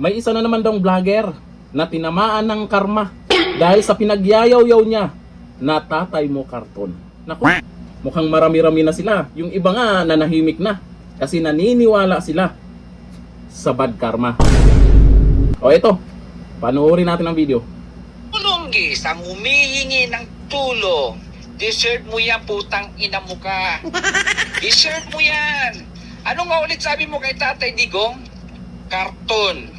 May isa na naman daw vlogger na tinamaan ng karma dahil sa pinagyayaw-yaw niya na Tatay Mo Karton. Naku, mukhang marami-rami na sila. Yung iba nga nanahimik na kasi naniniwala sila sa bad karma. O ito, panoorin natin ang video. Tulunggis ang humihingi ng tulong. Deserve mo yan, putang ina mo ka. Deserve mo yan. Ano nga ulit sabi mo kay Tatay Digong? Karton.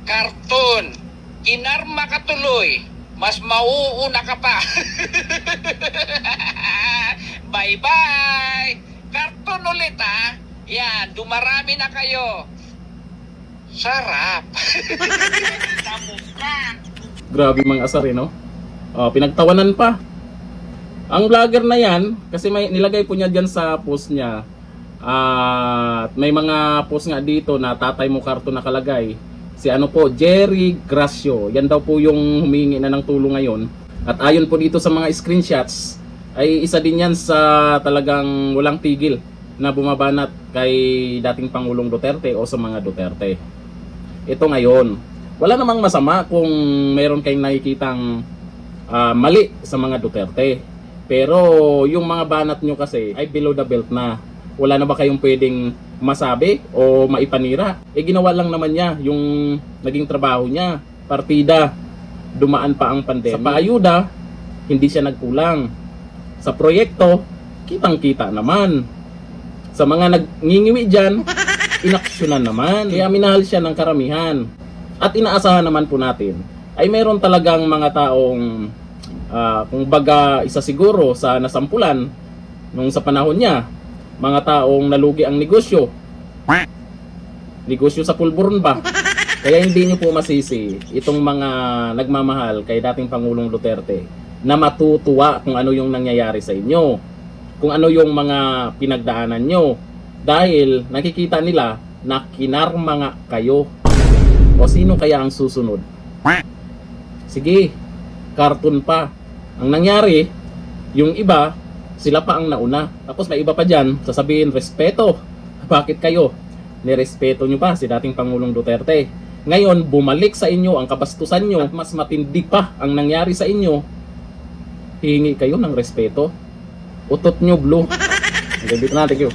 Karton. Kinarma ka tuloy. Mas mauuna ka pa. Bye-bye. Karton ulit ha. Yan, dumarami na kayo. Sarap. Grabe mga asar no? Pinagtawanan pa. Ang vlogger na yan, kasi may nilagay po niya dyan sa post niya. At may mga post nga dito na Tatay Mo Karton nakalagay. Si ano po, Jerry Gracio. Yan daw po yung humingi na ng tulong ngayon. At ayon po dito sa mga screenshots, ay isa din yan sa talagang walang tigil na bumabanat kay dating Pangulong Duterte o sa mga Duterte. Ito ngayon, wala namang masama kung meron kayong nakikitang mali sa mga Duterte. Pero yung mga banat nyo kasi ay below the belt na. Wala na ba kayong pwedeng masabi o maipanira? Ginawa lang naman niya yung naging trabaho niya. Partida, dumaan pa ang pandemya. Sa paayuda, hindi siya nagkulang. Sa proyekto, kitang-kita naman. Sa mga nagngingiwi dyan, inaksyonan naman. Kaya minahal siya ng karamihan. At inaasahan naman po natin, ay meron talagang mga taong kung baga isa siguro sa nasampulan nung sa panahon niya, mga taong nalugi ang negosyo sa pulburon ba. Kaya hindi nyo po masisi itong mga nagmamahal kay dating Pangulong Duterte na matutuwa kung ano yung nangyayari sa inyo, kung ano yung mga pinagdaanan nyo, dahil nakikita nila na kinarma nga kayo. O sino kaya ang susunod? Sige, karton pa. Ang nangyari, yung iba, sila pa ang nauna. Tapos may iba pa dyan, sasabihin, respeto. Bakit kayo? Nirespeto nyo pa si dating Pangulong Duterte. Ngayon, bumalik sa inyo ang kabastusan nyo at mas matindi pa ang nangyari sa inyo. Hingi kayo ng respeto. Utot nyo blue. Dito na, thank you.